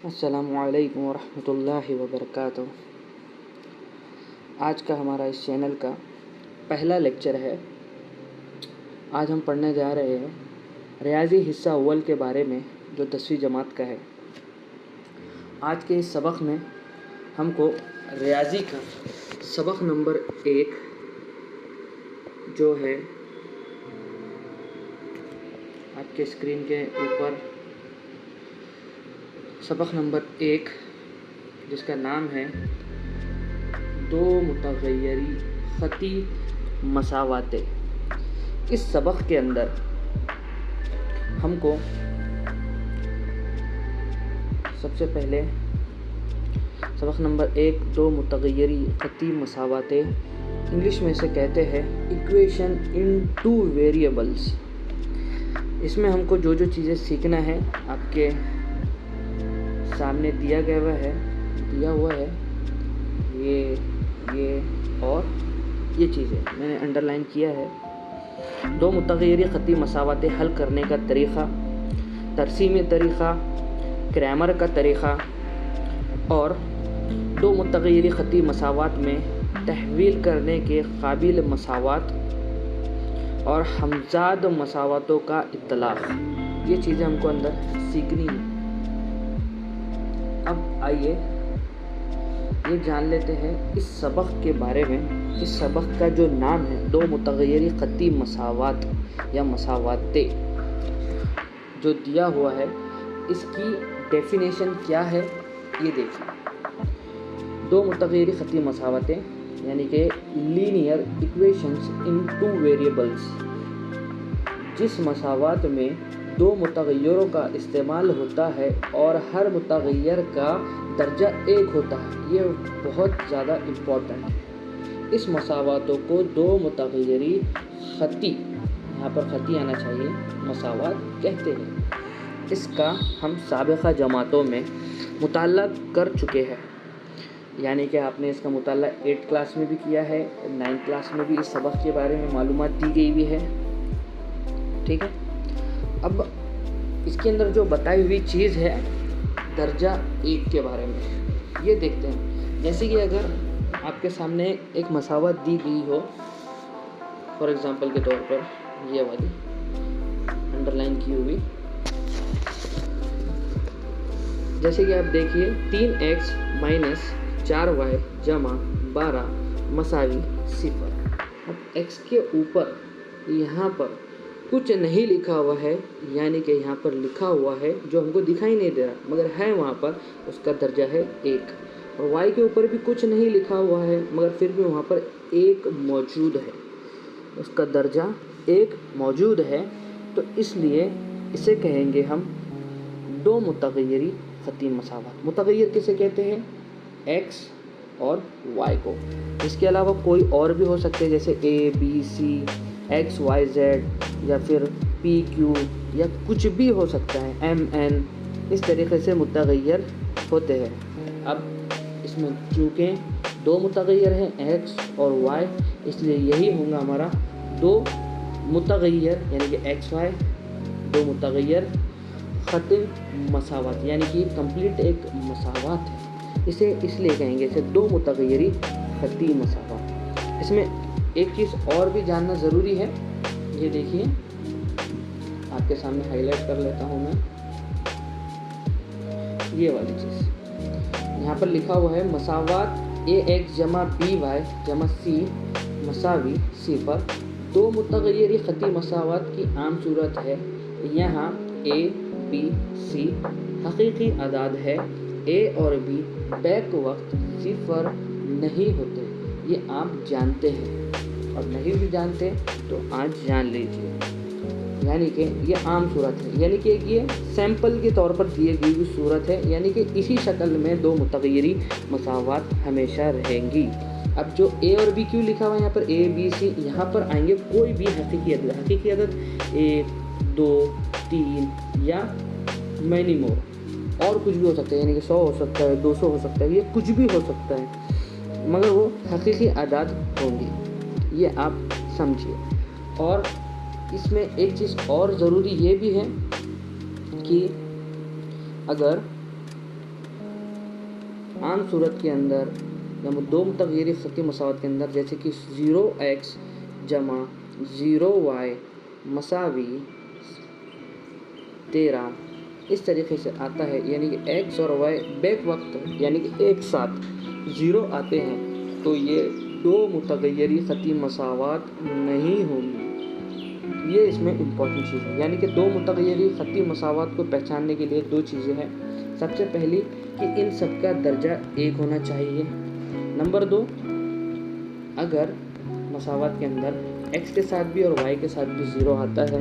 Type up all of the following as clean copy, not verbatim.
السلام علیکم ورحمۃ اللہ وبرکاتہ۔ آج کا ہمارا اس چینل کا پہلا لیکچر ہے۔ آج ہم پڑھنے جا رہے ہیں ریاضی حصہ اول کے بارے میں، جو 10ویں جماعت کا ہے۔ آج کے اس سبق میں ہم کو ریاضی کا سبق نمبر 1 جو ہے آپ کے اسکرین کے اوپر سبق نمبر 1 جس کا نام ہے دو متغیری خطی مساواتیں۔ اس سبق کے اندر ہم کو سب سے پہلے سبق نمبر 1 دو متغیری خطی مساواتیں، انگلش میں سے کہتے ہیں ایکویشن ان ٹو ویریبلس۔ اس میں ہم کو جو چیزیں سیکھنا ہے آپ کے سامنے دیا ہوا ہے یہ اور یہ چیزیں میں نے انڈر لائن کیا ہے۔ دو متغیری خطی مساواتیں حل کرنے کا طریقہ، ترسیمی طریقہ، گرامر کا طریقہ اور دو متغیری خطی مساوات میں تحویل کرنے کے قابل مساوات اور ہمزاد مساواتوں کا اطلاق، یہ چیزیں ہم کو اندر سیکھنی ہیں۔ اب آئیے یہ جان لیتے ہیں اس سبق کے بارے میں۔ اس سبق کا جو نام ہے دو متغیری خطی مساوات یا مساواتیں جو دیا ہوا ہے، اس کی ڈیفینیشن کیا ہے یہ دیکھیں۔ دو متغیری خطی مساواتیں یعنی کہ لینئر ایکویشنز ان ٹو ویریبلس، جس مساوات میں دو متغیروں کا استعمال ہوتا ہے اور ہر متغیر کا درجہ 1 ہوتا ہے۔ یہ بہت زیادہ امپورٹنٹ ہے۔ اس مساواتوں کو دو متغیری خطی، یہاں پر خطی آنا چاہیے، مساوات کہتے ہیں۔ اس کا ہم سابقہ جماعتوں میں مطالعہ کر چکے ہیں، یعنی کہ آپ نے اس کا مطالعہ 8 کلاس میں بھی کیا ہے، 9 کلاس میں بھی اس سبق کے بارے میں معلومات دی گئی بھی ہے، ٹھیک ہے۔ اب اس کے اندر جو بتائی ہوئی چیز ہے درجہ 1 کے بارے میں، یہ دیکھتے ہیں۔ جیسے کہ اگر آپ کے سامنے ایک مساوات دی گئی ہو، فار ایگزامپل کے طور پر یہ والی انڈر لائن کی ہوئی، جیسے کہ آپ دیکھیے 3x - 4y = 12 مساوی 0۔ اب x کے اوپر یہاں پر کچھ نہیں لکھا ہوا ہے، یعنی کہ یہاں پر لکھا ہوا ہے جو ہم کو دکھائی نہیں دے رہا مگر ہے وہاں پر، اس کا درجہ ہے 1۔ اور y کے اوپر بھی کچھ نہیں لکھا ہوا ہے مگر پھر بھی وہاں پر 1 موجود ہے، اس کا درجہ 1 موجود ہے، تو اس لیے اسے کہیں گے ہم دو متغیری خطی مساوات۔ متغیر کسے کہتے ہیں؟ x اور y کو۔ اس کے علاوہ کوئی اور بھی ہو سکتے ہیں، جیسے a b c x y z یا پھر p q یا کچھ بھی ہو سکتا ہے، m n، اس طریقے سے متغیر ہوتے ہیں۔ اب اس میں چونکہ دو متغیر ہیں x اور y، اس لیے یہی ہوں گا ہمارا دو متغیر، یعنی کہ x y دو متغیر خطی مساوات، یعنی کہ کمپلیٹ ایک مساوات ہے، اسے اس لیے کہیں گے اسے دو متغیری خطی مساوات۔ اس میں ایک چیز اور بھی جاننا ضروری ہے، یہ دیکھیے آپ کے سامنے ہائی لائٹ کر لیتا ہوں میں، یہ والی چیز یہاں پر لکھا ہوا ہے مساوات ax = by = c مساوی 0۔ دو متغیری خطی مساوات کی عام صورت ہے، یہاں a b c حقیقی اعداد ہے، a اور b بیک وقت 0 نہیں ہوتے، یہ آپ جانتے ہیں، اور نہیں بھی جانتے تو آج جان لیجیے۔ یعنی کہ یہ عام صورت ہے، یعنی کہ یہ سیمپل کے طور پر دیے گئی صورت ہے، یعنی کہ اسی شکل میں دو متغیری مساوات ہمیشہ رہیں گی۔ اب جو a اور b کیوں لکھا ہوا ہے یہاں پر a b c، یہاں پر آئیں گے کوئی بھی حقیقی عدد 1 2 3 یا مینی مور، اور کچھ بھی ہو سکتا ہے، یعنی کہ 100 ہو سکتا ہے، 200 ہو سکتا ہے، یہ کچھ بھی ہو سکتا ہے، مگر وہ حقیقی اعداد ہوں گی، یہ آپ سمجھیے۔ اور اس میں ایک چیز اور ضروری یہ بھی ہے کہ اگر आम सूरत के अंदर या दो मुतग़य्यरी ख़ती मसावत के अंदर, जैसे कि 0x जमा 0y मसावी 13 इस तरीके से आता है, यानी कि x और y बैक वक्त यानी कि एक साथ 0 आते हैं, तो ये दो मुतग़य्यरी ख़ती मसावत नहीं होंगी। ये इसमें इम्पॉर्टेंट चीज़ है, यानी कि दो मुतग़य्यरी ख़ती मसावत को पहचानने के लिए दो चीज़ें हैं। सबसे पहली कि इन सब का दर्जा 1 होना चाहिए। नंबर 2, अगर मसावत के अंदर x के साथ भी और y के साथ भी 0 आता है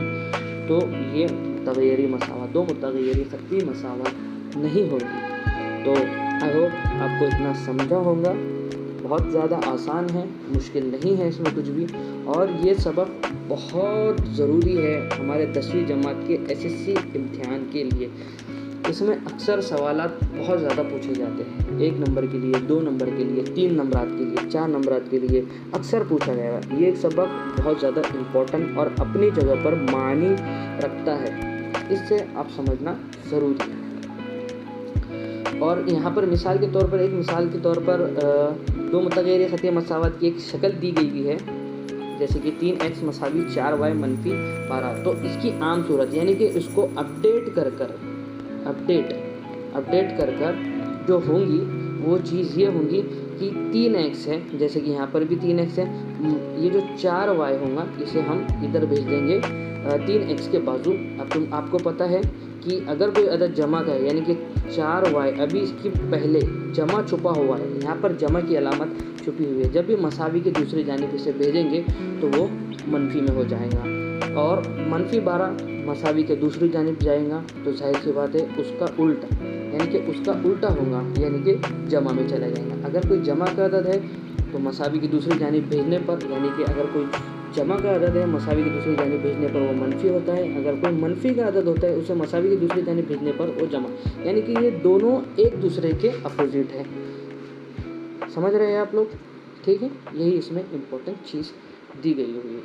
तो ये मुतग़य्यरी मसावत, दो मुतग़य्यरी ख़ती मसावत नहीं होगी। तो आई होप आपको इतना समझा होगा। बहुत ज़्यादा आसान है, मुश्किल नहीं है इसमें कुछ भी, और ये सबक बहुत ज़रूरी है हमारे 10वीं जमात के SSC इम्तिहान के लिए। इसमें अक्सर सवालात बहुत ज़्यादा पूछे जाते हैं, 1 नंबर के लिए, 2 नंबर के लिए, 3 नंबरात के लिए, 4 नंबरात के लिए अक्सर पूछा जाएगा। ये सबक बहुत ज़्यादा इम्पोर्टेंट और अपनी जगह पर मानी रखता है, इससे आप समझना ज़रूरी है। और यहाँ पर मिसाल के तौर पर दो मुतग़य्यरी ख़ती मसावत की एक शक्ल दी गई है, जैसे कि 3x मसावी 4y मनफी 12। तो इसकी आम सूरत यानी कि इसको अपडेट कर जो होंगी वो चीज़ ये होंगी कि 3x है, जैसे कि यहाँ पर भी 3x है, ये जो 4y होगा इसे हम इधर भेज देंगे 3x के बाजू। अब आपको पता है कि अगर कोई अदद जमा का है, यानी कि 4y, अभी इसकी पहले जमा छुपा हुआ है, यहाँ पर जमा की अलामत छुपी हुई है, जब भी मसावी की दूसरी जानिब इसे भेजेंगे तो वो मनफी में हो जाएगा, और मनफी 12 मसावी के दूसरी जानिब जाएगा तो जाहिर सी बात है उसका उल्टा, यानी कि उसका उल्टा होगा, यानी कि जमा में चला जाएगा। अगर कोई जमा का अदद है तो मसावी की दूसरी जानिब भेजने पर, यानी कि अगर कोई जमा का अदद है मसावी की दूसरी जानिब भेजने पर वो मनफी होता है, अगर कोई मनफी का अदद होता है उसे मसावी की दूसरी जानिब भेजने पर वो जमा, यानी कि ये दोनों एक दूसरे के अपोजिट है। समझ रहे हैं आप लोग? ठीक है, यही इसमें इम्पोर्टेंट चीज़ दी गई हुई है।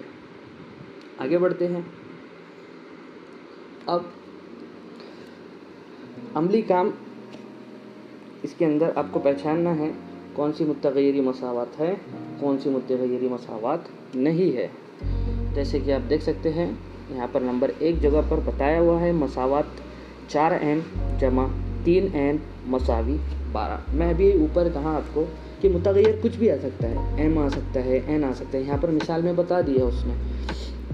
आगे बढ़ते हैं। अब अमली काम, इसके अंदर आपको पहचानना है कौन सी मुतग़य्यरी मसावत है, कौन सी मुतग़य्यरी मसावत नहीं है। जैसे कि आप देख सकते हैं यहाँ पर नंबर 1 जगह पर बताया हुआ है मसावत 4n जमा 3n मसावी 12। मैं अभी ऊपर कहा आपको कि मुतग़य्यर कुछ भी आ सकता है, m आ सकता है, n आ सकता है, यहाँ पर मिसाल में बता दिया उसने।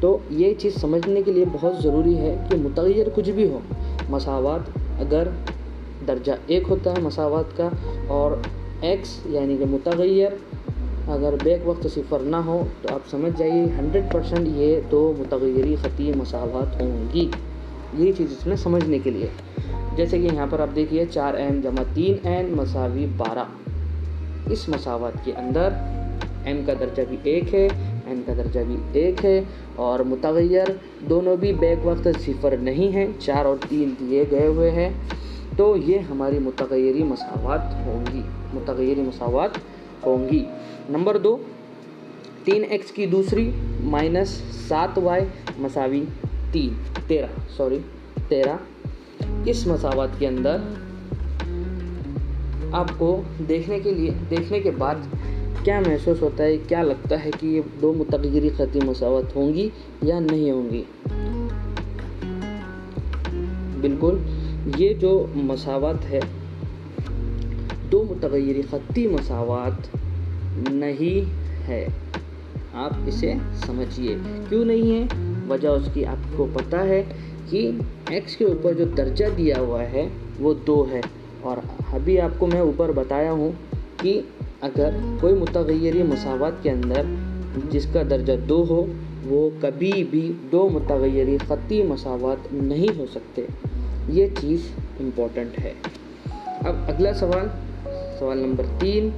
तो ये चीज़ समझने के लिए बहुत ज़रूरी है कि मुतग़य्यर कुछ भी हो, मसावत अगर दर्जा 1 होता है मसावत का, और x यानी कि मुतग़य्यर अगर बैक वक्त 0 ना हो तो आप समझ जाइए 100% ये दो मुतग़य्यरी ख़ती मसावत होंगी। यही चीज़ इसमें समझने के लिए, जैसे कि यहाँ पर आप देखिए 4n जमा 3n मसावी 12। इस मसावत के अंदर m का दर्जा भी 1 है, n का दर्जा भी 1 है, और मुतग़य्यर दोनों भी बैक वक्त 0 नहीं है, 4 और 3 दिए गए हुए हैं, तो ये हमारी मुतग़य्यरी मसावत होंगी। नंबर 2, 3x की दूसरी माइनस 7y मसावी 13। इस मसावत के अंदर आपको देखने के बाद क्या महसूस होता है, क्या लगता है कि ये दो मुतग़य्यरी ख़ती मसावत होंगी या नहीं होंगी? बिल्कुल, ये जो मसावत है दो मुतग़य्यरी ख़ती मसावत नहीं है। आप इसे समझिए क्यों नहीं है। वजह उसकी आपको पता है कि x के ऊपर जो दर्जा दिया हुआ है वो 2 है, और अभी आपको मैं ऊपर बताया हूँ कि अगर कोई मुतग़य्यरी मसावत के अंदर जिसका दर्जा 2 हो वो कभी भी दो मुतग़य्यरी ख़ती मसावत नहीं हो सकते। ये चीज़ इम्पोर्टेंट है। अब अगला सवाल नंबर 3,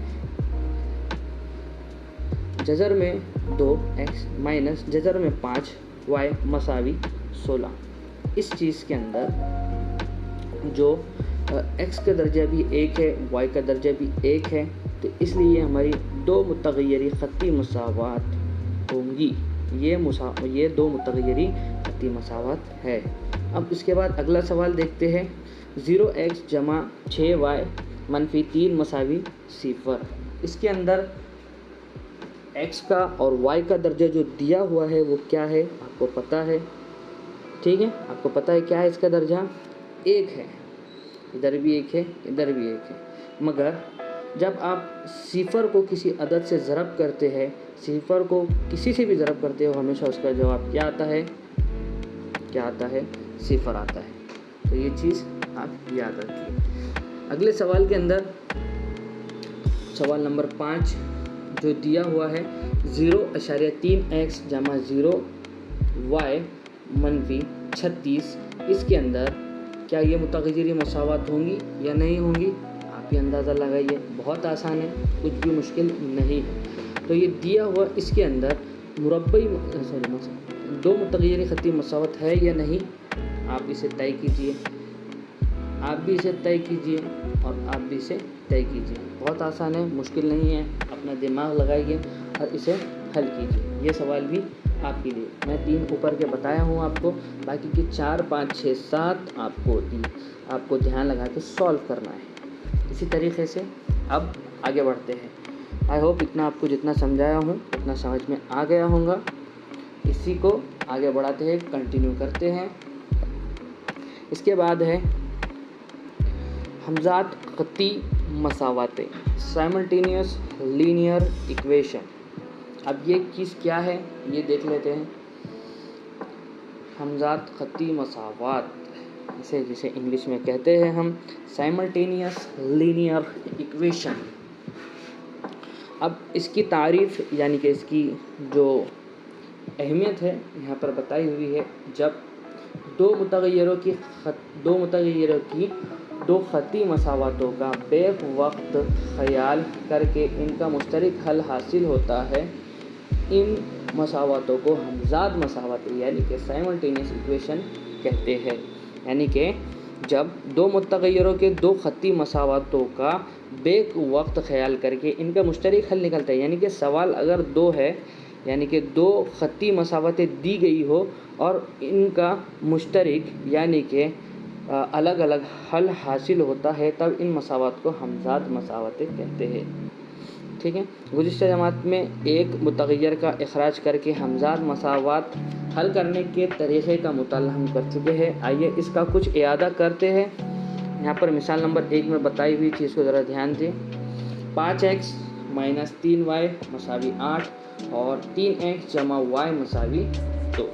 जज़र में 2x माइनस जज़र में 5y मसावी 16। इस चीज़ के अंदर जो x का दर्जा भी 1 है, y का दर्जा भी 1 है, तो इसलिए हमारी दो मुतग़य्यरी ख़ती मसावत होंगी। ये दो मुतग़य्यरी ख़ती मसावत है। अब इसके बाद अगला सवाल देखते हैं। 0x जमा 6y -3 मसावी 0। इसके अंदर x का और y का दर्जा जो दिया हुआ है वो क्या है आपको पता है, ठीक है, आपको पता है क्या है इसका दर्जा 1 है। इधर भी 1 है, इधर भी 1 है। मगर जब आप 0 को किसी अदद से ज़रब करते हैं, 0 को किसी से भी ज़रब करते हो, हमेशा उसका जवाब क्या आता है, 0 आता है। तो ये चीज़ आप याद रखिए। अगले सवाल के अंदर सवाल नंबर 5 जो दिया हुआ है 0.3x जमा 0y मनफी 36, इसके अंदर क्या ये मुतग़य्यरी मसावत होंगी या नहीं होंगी, आप ये अंदाज़ा लगाइए। बहुत आसान है, कुछ भी मुश्किल नहीं है। तो ये दिया हुआ इसके अंदर दो मुतग़य्यरी ख़ती मसावत है या नहीं, आप इसे तय कीजिए। आप भी इसे तय कीजिए और आप भी इसे तय कीजिए। बहुत आसान है, मुश्किल नहीं है। अपना दिमाग लगाइए और इसे हल कीजिए। ये सवाल भी आपके लिए, मैं 3 ऊपर के बताया हूँ आपको, बाकी के 4, 5, 6, 7 आपको ध्यान लगा के सॉल्व करना है। इसी तरीके से अब आगे बढ़ते हैं। आई होप इतना आपको जितना समझाया हूँ उतना समझ में आ गया होगा। इसी को आगे बढ़ाते हैं, कंटिन्यू करते हैं। इसके बाद है हमज़ात ख़ती मसावातें, साइमल्टेनियस लीनियर इक्वेशन। अब ये चीज़ क्या है ये देख लेते हैं। हमज़ात ख़ती मसावात, इसे जिसे इंग्लिश में कहते हैं हम साइमल्टेनियस लीनियर इक्वेशन। अब इसकी तारीफ़ यानी कि इसकी जो अहमियत है यहाँ पर बताई हुई है। जब दो मुतग़य्यरों की दो ख़ती मसावतों का बेक वक्त ख़याल करके इनका मुश्तरक हल हासिल होता है, इन मसावतों को हमज़ात मसावतें यानी कि साइमल्टेनियस इक्वेशन कहते हैं। यानी कि जब दो मुतग़य्यरों के दो ख़ती मसावतों का बेक वक्त ख़याल करके इनका मुश्तरक हल निकलता है। यानी कि सवाल अगर 2 है, यानी कि 2 ख़ती मसावतें दी गई हो और इनका मुश्तरक यानी कि अलग अलग हल हासिल होता है, तब इन मसावत को हमज़ात मसावतें कहते हैं। ठीक है, गुज़िश्ता जमात में एक मुतग़य्यर का इखराज करके हमज़ात मसावत हल करने के तरीक़े का मुताला हम कर चुके हैं। आइए इसका कुछ इयादा करते हैं। यहाँ पर मिसाल नंबर 1 में बताई हुई चीज़ को ज़रा ध्यान दें। 5x माइनस 3y मसावी 8 और 3x जमा y मसावी 2।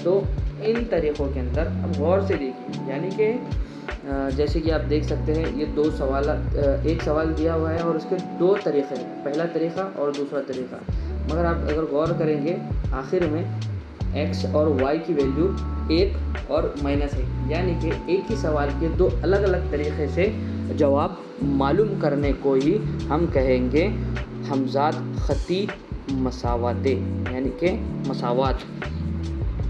तो इन तरीक़ों के अंदर अब गौर से देखिए, यानी कि जैसे कि आप देख सकते हैं ये 2 सवाल, एक सवाल दिया हुआ है और उसके 2 तरीक़े हैं, पहला तरीक़ा और दूसरा तरीक़ा। मगर आप अगर गौर करेंगे आखिर में x और y की वैल्यू 1 और -1, यानी कि एक ही सवाल के 2 अलग अलग तरीक़े से जवाब मालूम करने को ही हम कहेंगे हमज़ात ख़ती मसावतें, यानी कि मसावत।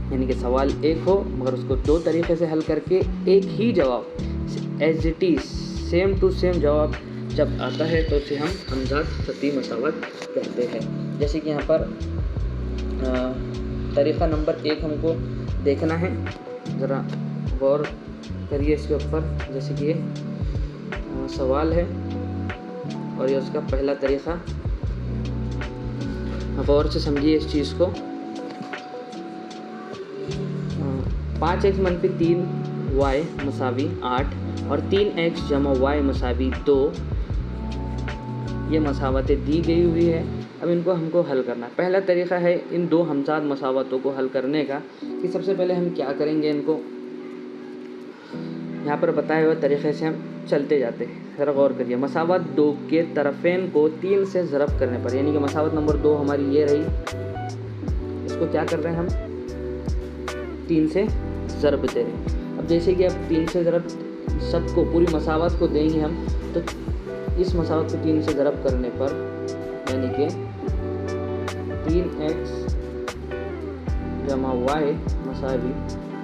यानी कि सवाल 1 हो मगर उसको 2 तरीक़े से हल करके एक ही जवाब as it is same to same जवाब जब आता है तो उसे हम हमज़ात ख़ती मसावत कहते हैं। जैसे कि यहाँ पर तरीक़ा नंबर 1 हमको देखना है, ज़रा गौर करिए इसके ऊपर। जैसे कि ये सवाल है और ये उसका पहला तरीक़ा, गौर से समझिए इस चीज़ को। 5x मनफी 3y मसावी 8 और 3x जमा y मसावी 2, ये मसावतें दी गई हुई है। अब इनको हमको हल करना है। पहला तरीक़ा है इन 2 हमज़ात मसावतों को हल करने का कि सबसे पहले हम क्या करेंगे, इनको यहाँ पर बताए हुए तरीक़े से हम चलते जाते हैं। ज़रा गौर करिए, मसावत 2 के तरफ़ेन को 3 से ज़रब करने पर, यानी कि मसावत नंबर 2 हमारी ये रही, इसको क्या कर रहे हैं हम 3 से ज़रब दे रहे हैं। अब जैसे कि अब 3 से ज़रब सबको पूरी मसावत को देंगे हम, तो इस मसावत को 3 से ज़रब करने पर यानी कि 3x जमा y मसावी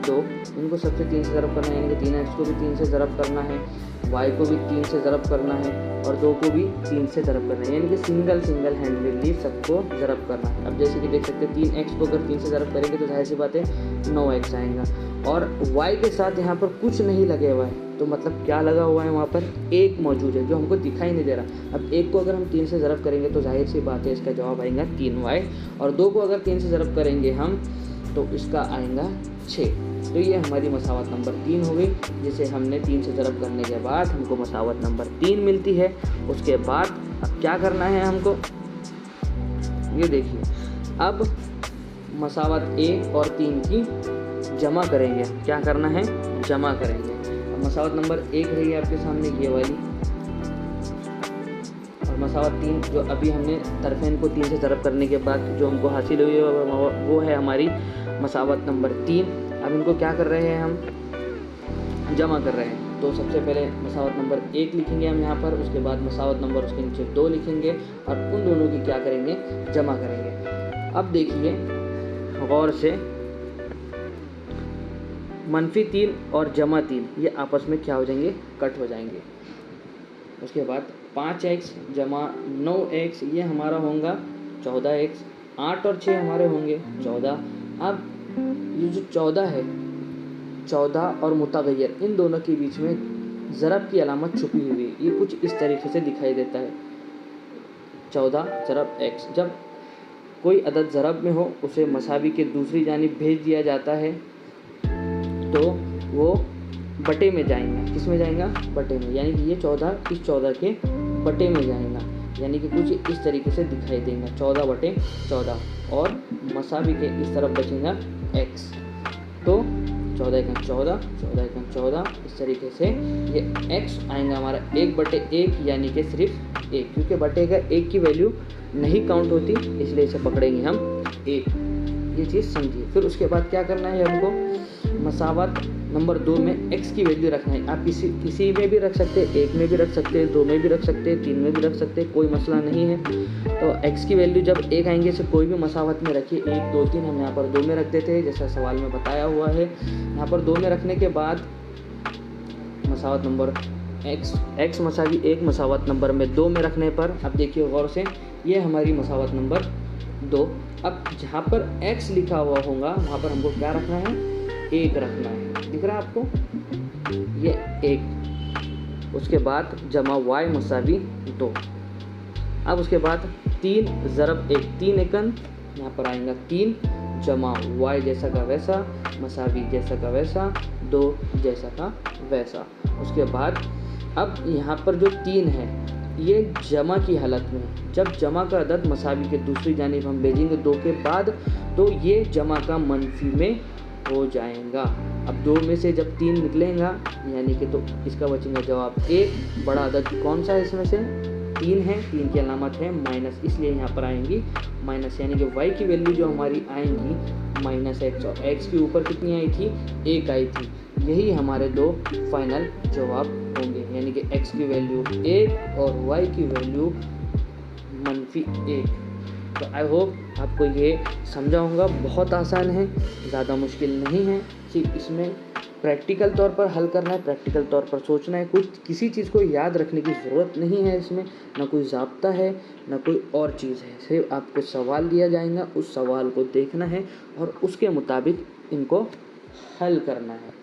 2, इनको सबसे 3 से ज़रब करना है, यानी कि 3x को भी 3 से ज़रब करना है, y को भी 3 से ज़रब करना है और 2 को भी 3 से ज़रब करना है, यानी कि सिंगल हैंडली सबको ज़रब करना है। अब जैसे कि देख सकते हैं 3x को अगर 3 से ज़रब करेंगे तो जाहिर सी बात है 9x आएगा, और y के साथ यहाँ पर कुछ नहीं लगे हुआ है, तो मतलब क्या लगा हुआ है वहाँ पर 1 मौजूद है जो हमको दिखाई नहीं दे रहा। अब 1 को अगर हम 3 से ज़रब करेंगे तो जाहिर सी बात है इसका जवाब आएगा 3y, और 2 को अगर 3 से ज़रब करेंगे हम तो इसका आएगा 6। तो ये हमारी मसावत नंबर 3 हो गई, जिसे हमने 3 से ज़रब करने के बाद हमको मसावत नंबर 3 मिलती है। उसके बाद अब क्या करना है हमको, ये देखिए, अब मसावत 1 और 3 की जमा करेंगे। क्या करना है, जमा करेंगे। अब मसावत नंबर 1 रही है आपके सामने ये वाली, और मसावत 3 जो अभी हमने तरफेन को 3 से ज़रब करने के बाद जो हमको हासिल हुई है वो है हमारी मसावत नंबर 3। अब इनको क्या कर रहे हैं, हम जमा कर रहे हैं। तो सबसे पहले मसावत नंबर 1 लिखेंगे हम यहाँ पर, उसके बाद मसावत नंबर उसके नीचे 2 लिखेंगे और उन दोनों की क्या करेंगे, जमा करेंगे। अब देखिए गौर से, -3 और जमा 3 ये आपस में क्या हो जाएंगे, कट हो जाएंगे। उसके बाद 5x जमा 9x ये हमारा होगा 14x, 8 और 6 हमारे होंगे 14। अब ये जो 14 है, 14 और मुतगय्यर, इन दोनों के बीच में ज़रब की अलामत छुपी हुई है। ये कुछ इस तरीके से दिखाई देता है, 14 ज़रब x। जब कोई अदद ज़रब में हो उसे मसावी के दूसरी जानिब भेज दिया जाता है तो वो बटे में जाएंगे। किस में जाएगा, बटे में, यानी कि ये 14 इस 14 के बटे में जाएगा, यानी कि कुछ इस तरीके से दिखाई देगा 14/14, और मसावी के इस तरफ बचेगा x। तो 14×14, 14×14, इस तरीके से ये x आएगा हमारा 1/1, यानी कि सिर्फ 1, क्योंकि बटे का 1 की वैल्यू नहीं काउंट होती, इसलिए इसे पकड़ेंगे हम 1। ये चीज़ समझिए। फिर उसके बाद क्या करना है हमको, मसावत नंबर 2 में x की वैल्यू रखना है। आप किसी में भी रख सकते हैं, 1 में भी रख सकते हैं, 2 में भी रख सकते हैं, 3 में भी रख सकते हैं, कोई मसला नहीं है। तो x की वैल्यू जब 1 आएंगे से कोई भी मसावत में रखिए, 1, 2, 3, हम यहाँ पर 2 में रख देते हैं जैसा सवाल में बताया हुआ है। यहाँ पर 2 में रखने के बाद मसावत नंबर x मसावी 1 मसावत नंबर में 2 में रखने पर, अब देखिए गौर से, ये हमारी मसावत नंबर 2। अब जहाँ पर x लिखा हुआ होगा वहाँ पर हमको क्या रखना है, 1 रखना है। दिख रहा है आपको, ये 1। उसके बाद जमा y मसावी 2। अब उसके बाद 3 ज़रब 1, 3 एकन, यहाँ पर आएगा 3 जमा y जैसा का वैसा मसावी जैसा का वैसा 2 जैसा का वैसा। उसके बाद अब यहाँ पर जो 3 है ये जमा की हालत में, जब जमा का अदद मसावी के दूसरी जानिब हम भेजेंगे 2 के बाद, तो ये जमा का मनफी में हो जाएगा। अब 2 में से जब 3 निकलेगा, यानी कि तो इसका बचेगा जवाब 1। बड़ा अदद कौन सा है इसमें से, 3 है, 3 की अलामत है माइनस, इसलिए यहाँ पर आएंगी माइनस, यानी कि y की वैल्यू जो हमारी आएंगी -x, और x के ऊपर कितनी आई थी, 1 आई थी। यही हमारे 2 फाइनल जवाब होंगे, यानी कि x की वैल्यू 1 और y की वैल्यू -1। तो आई होप आपको ये समझा होगा। बहुत आसान है, ज़्यादा मुश्किल नहीं है, सिर्फ इसमें प्रैक्टिकल तौर पर हल करना है, प्रैक्टिकल तौर पर सोचना है। कुछ किसी चीज़ को याद रखने की ज़रूरत नहीं है इसमें, ना कोई ज़ाब्ता है ना कोई और चीज़ है। सिर्फ आपको सवाल दिया जाएगा, उस सवाल को देखना है और उसके मुताबिक इनको हल करना है।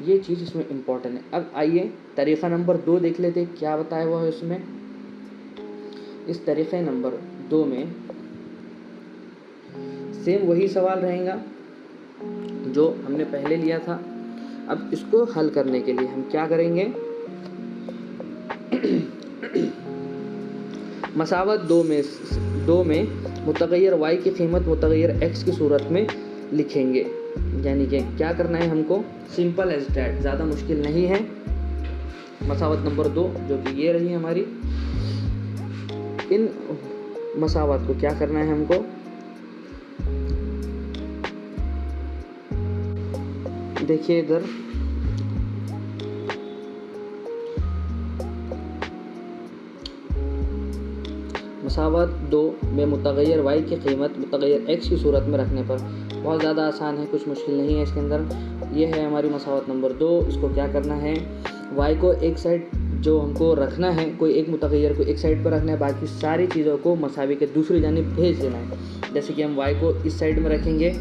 ये चीज़ इसमें इम्पोर्टेंट है। अब आइए तरीक़ा नंबर 2 देख लेते हैं, क्या बताया हुआ है उसमें। इस तरीक़े नंबर 2 में सेम वही सवाल रहेगा जो हमने पहले लिया था। अब इसको हल करने के लिए हम क्या करेंगे, मसावत 2 में मुतगय्यर y की कीमत मुतगय्यर x की सूरत में लिखेंगे। यानी कि क्या करना है हमको, सिंपल एज डैट, ज़्यादा मुश्किल नहीं है। मसावत नंबर 2 जो कि ये रही हमारी, इन मसावत को क्या करना है हमको, देखिए इधर मसावत 2 में मुतगय्यर y की कीमत मुतगय्यर x की सूरत में रखने पर, बहुत ज़्यादा आसान है, कुछ मुश्किल नहीं है इसके अंदर। ये है हमारी मसावत नंबर 2। इसको क्या करना है, y को एक साइड जो हमको रखना है, कोई एक मुतग़य्यर को एक साइड पर रखना है, बाकी सारी चीज़ों को मसावी के दूसरी जानिब भेज देना है। जैसे कि हम y को इस साइड में रखेंगे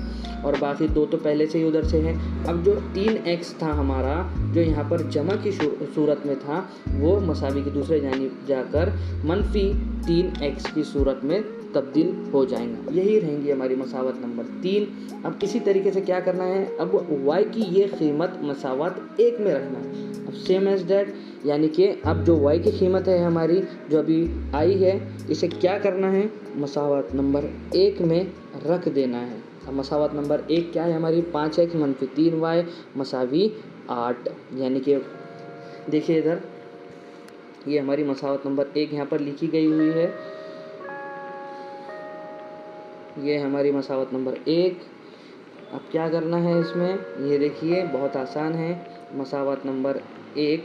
और बाकी 2 तो पहले से ही उधर से है। अब जो 3x था हमारा, जो यहाँ पर जमा की सूरत में था, वो मसावी की दूसरे जानिब जाकर -3x की सूरत में तब्दील हो जाएंगा। यही रहेंगी हमारी मसावत नंबर 3। अब इसी तरीके से क्या करना है, अब y की ये कीमत मसावत 1 में रखना है। अब सेम एज दैट, यानी कि अब जो y की कीमत है हमारी, जो अभी आई है, इसे क्या करना है, मसावत नंबर 1 में रख देना है। अब मसावत नंबर 1 क्या है हमारी, 5x - 3y मसावी 8। यानी कि देखिए इधर, ये हमारी मसावत नंबर 1 यहाँ पर लिखी गई हुई है। ये हमारी मसावत नंबर 1। अब क्या करना है इसमें, ये देखिए बहुत आसान है। मसावत नंबर 1,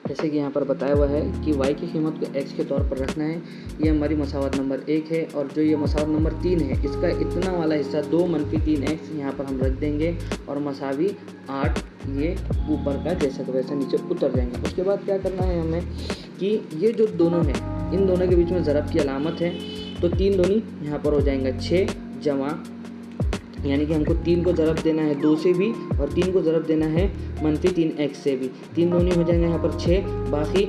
जैसे कि यहाँ पर बताया हुआ है कि y की कीमत को x के तौर पर रखना है। ये हमारी मसावत नंबर 1 है। और जो ये मसावत नंबर 3 है, इसका इतना वाला हिस्सा 2 - 3x यहाँ पर हम रख देंगे और मसावी 8 ये ऊपर का जैसा का वैसा नीचे उतर जाएंगे। उसके बाद क्या करना है हमें कि ये जो दोनों हैं, इन दोनों के बीच में ज़रब की अलामत है, तो 3 दूनी यहाँ पर हो जाएगा 6 जमा, यानी कि हमको 3 को ज़रब देना है 2 से भी और 3 को ज़रब देना है -3x से भी। 3 दूनी हो जाएंगे यहाँ पर 6, बाकी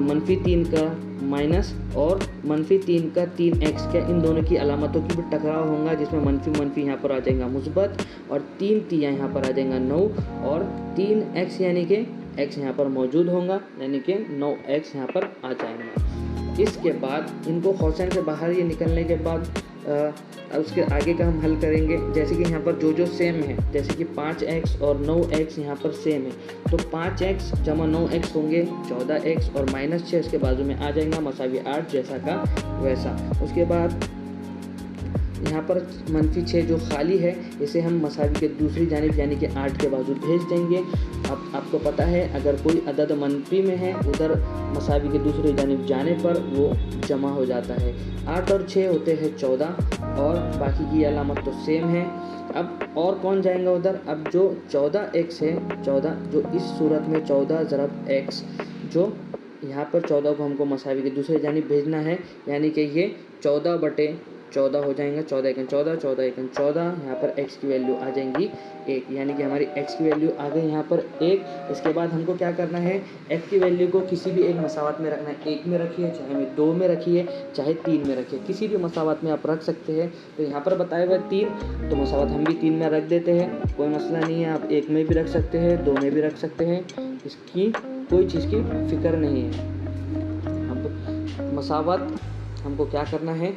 -3 का माइनस और -3 का 3x का, इन दोनों की अलामतों की भी टकराव होगा, जिसमें मनफी यहाँ पर आ जाएगा मुस्बत और 3 तिया यहाँ पर आ जाएगा 9 और 3x यानी कि x यहाँ पर मौजूद होगा, यानी कि 9x यहाँ पर आ जाएगा। इसके बाद इनको कौसैन से बाहर ये निकलने के बाद उसके आगे का हम हल करेंगे। जैसे कि यहाँ पर जो सेम है, जैसे कि 5x और 9x यहाँ पर सेम है, तो 5x जमा 9x होंगे 14x और -6 इसके बाजू में आ जाएगा मसावी 8 जैसा का वैसा। उसके बाद यहाँ पर -6 जो खाली है, इसे हम मसावी के दूसरी जानिब यानी कि 8 के बाजू भेज देंगे। अब आपको पता है अगर कोई अदद मनफी में है, उधर मसावी के दूसरी जानिब जाने पर वो जमा हो जाता है। 8 और 6 होते हैं 14 और बाकी की अलामत तो सेम है। अब और कौन जाएगा उधर, अब जो 14x है, 14 जो इस सूरत में 14 ज़रब x, जो यहाँ पर 14 को हमको मसावी के दूसरी जानिब भेजना है, यानी कि ये 14/14 हो जाएंगे। 14 × 14, 14 × 14, यहाँ पर x की वैल्यू आ जाएंगी 1, यानी कि हमारी x की वैल्यू आ गई यहाँ पर 1। इसके बाद हमको क्या करना है, x की वैल्यू को किसी भी एक मसावत में रखना है। 1 में रखिए, चाहे 2 में रखिए, चाहे 3 में रखिए, किसी भी मसावत में आप रख सकते हैं। तो यहाँ पर बताया हुआ 3, तो मसावत हम भी 3 में रख देते हैं, कोई मसला नहीं है। आप 1 में भी रख सकते हैं, 2 में भी रख सकते हैं, इसकी कोई चीज़ की फ़िक्र नहीं है। अब मसावत हमको क्या करना है,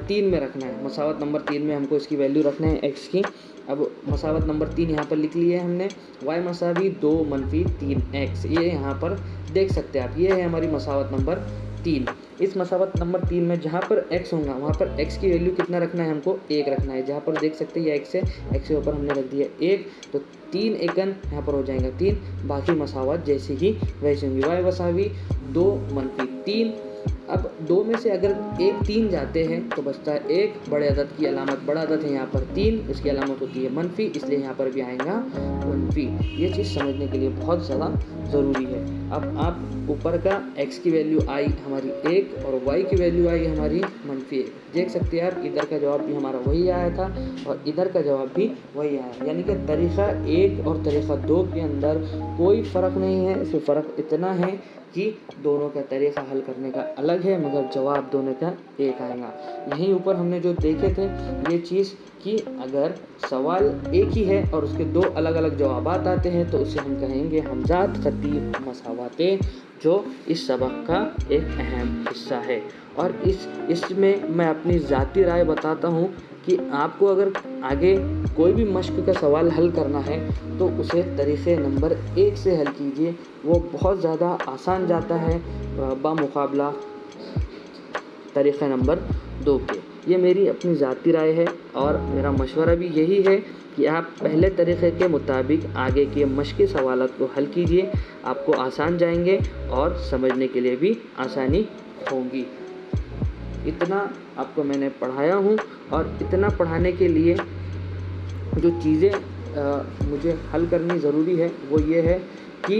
3 में रखना है। मसावत नंबर 3 में हमको इसकी वैल्यू रखना है x की। अब मसावत नंबर 3 यहाँ पर लिख ली है हमने, y मसावी 2 - 3x, ये यहाँ पर देख सकते हैं आप। ये है हमारी मसावत नंबर 3। इस मसावत नंबर 3 में जहाँ पर x होगा वहाँ पर x की वैल्यू कितना रखना है, हमको 1 रखना है। जहाँ पर देख सकते हैं ये x है, x के ऊपर हमने रख दिया 1, तो 3 एकन यहाँ पर हो जाएगा 3। बाकी मसावत जैसी ही वैसी होंगी। y मसावी 2 - 3। अब 2 में से अगर 1 3 जाते हैं तो बचता है 1। बड़े अदद की अलामत, बड़ा अदद है यहाँ पर 3, इसकी अलामत होती है मनफी, इसलिए यहाँ पर भी आएगा मनफी। ये चीज़ समझने के लिए बहुत ज़्यादा ज़रूरी है। अब आप ऊपर का x की वैल्यू आई हमारी 1 और y की वैल्यू आई हमारी -1। देख सकते हैं आप, इधर का जवाब भी हमारा वही आया था और इधर का जवाब भी वही आया, यानी कि तरीक़ा 1 और तरीक़ा 2 के अंदर कोई फ़र्क नहीं है। सिर्फ फ़र्क इतना है कि दोनों का तरीक़ा हल करने का अलग है, मगर जवाब दोनों का एक आएगा। यहीं ऊपर हमने जो देखे थे ये चीज़ कि अगर सवाल एक ही है और उसके 2 अलग अलग जवाबात आते हैं तो उसे हम कहेंगे हमजाद खतीब मसावातें, जो इस सबक का एक अहम हिस्सा है। और इसमें मैं अपनी ज़ाती राय बताता हूँ कि आपको अगर आगे कोई भी मश्क का सवाल हल करना है तो उसे तरीक़े नंबर 1 से हल कीजिए, वो बहुत ज़्यादा आसान जाता है बामुकाबला तरीक़े नंबर 2 के। ये मेरी अपनी ज़ाती राय है और मेरा मशवरा भी यही है कि आप पहले तरीक़े के मुताबिक आगे के मश्क़ी सवालात को हल कीजिए, आपको आसान जाएंगे और समझने के लिए भी आसानी होगी। इतना आपको मैंने पढ़ाया हूँ, और इतना पढ़ाने के लिए जो चीज़ें मुझे हल करनी ज़रूरी है वो ये है कि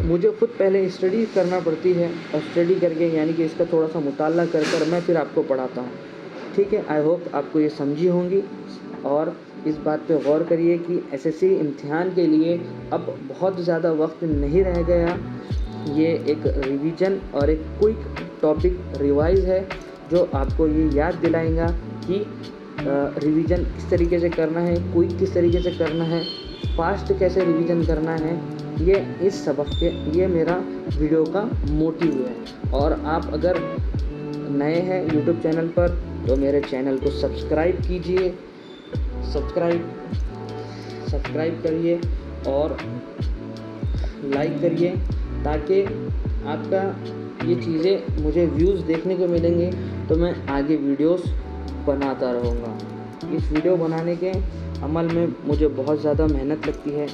मुझे खुद पहले स्टडी करना पड़ती है, और स्टडी करके यानी कि इसका थोड़ा सा मुताला कर मैं फिर आपको पढ़ाता हूँ। ठीक है, आई होप आपको ये समझी होंगी, और इस बात पे गौर करिए कि एसएससी इम्तिहान के लिए अब बहुत ज़्यादा वक्त नहीं रह गया। ये एक रिवीजन और एक क्विक टॉपिक रिवाइज है जो आपको ये याद दिलाएगा कि रिवीजन किस तरीके से करना है, क्विक किस तरीके से करना है, फास्ट कैसे रिवीजन करना है। ये इस सबक के ये मेरा वीडियो का मोटिव है। और आप अगर नए हैं यूट्यूब चैनल पर तो मेरे चैनल को सब्सक्राइब कीजिए, सब्सक्राइब करिए और लाइक करिए, ताकि आपका ये चीज़ें मुझे व्यूज़ देखने को मिलेंगे तो मैं आगे वीडियोस बनाता रहूँगा। इस वीडियो बनाने के अमल में मुझे बहुत ज़्यादा मेहनत लगती है,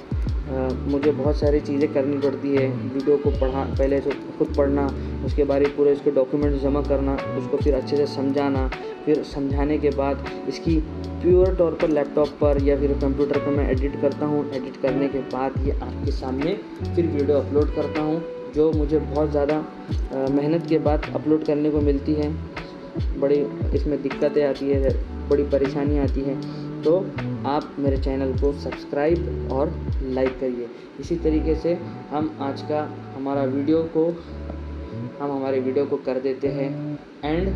मुझे बहुत सारी चीज़ें करनी पड़ती है। वीडियो को पहले से खुद पढ़ना, उसके बाद पूरे इसके डॉक्यूमेंट्स जमा करना, उसको फिर अच्छे से समझाना, फिर समझाने के बाद इसकी प्योर तौर पर लैपटॉप पर या फिर कंप्यूटर पर मैं एडिट करता हूँ। एडिट करने के बाद ये आपके सामने फिर वीडियो अपलोड करता हूँ, जो मुझे बहुत ज़्यादा मेहनत के बाद अपलोड करने को मिलती है। बड़ी इसमें दिक्कतें आती है, बड़ी परेशानी आती है, तो आप मेरे चैनल को सब्सक्राइब और लाइक करिए। इसी तरीके से हम आज का हमारे वीडियो को कर देते हैं एंड।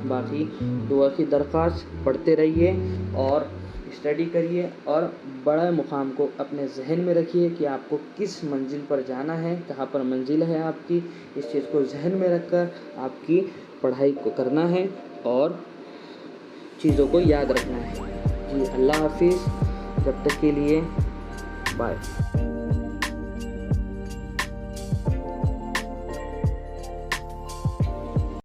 बाकी दुआ की दरख्वास्त, पढ़ते रहिए और स्टडी करिए, और बड़ा मुकाम को अपने जहन में रखिए कि आपको किस मंजिल पर जाना है, कहाँ पर मंजिल है आपकी। इस चीज़ को जहन में रखकर आपकी पढ़ाई को करना है और चीज़ों को याद रखना है। जी, अल्लाह हाफिज़, जब तक के लिए बाय।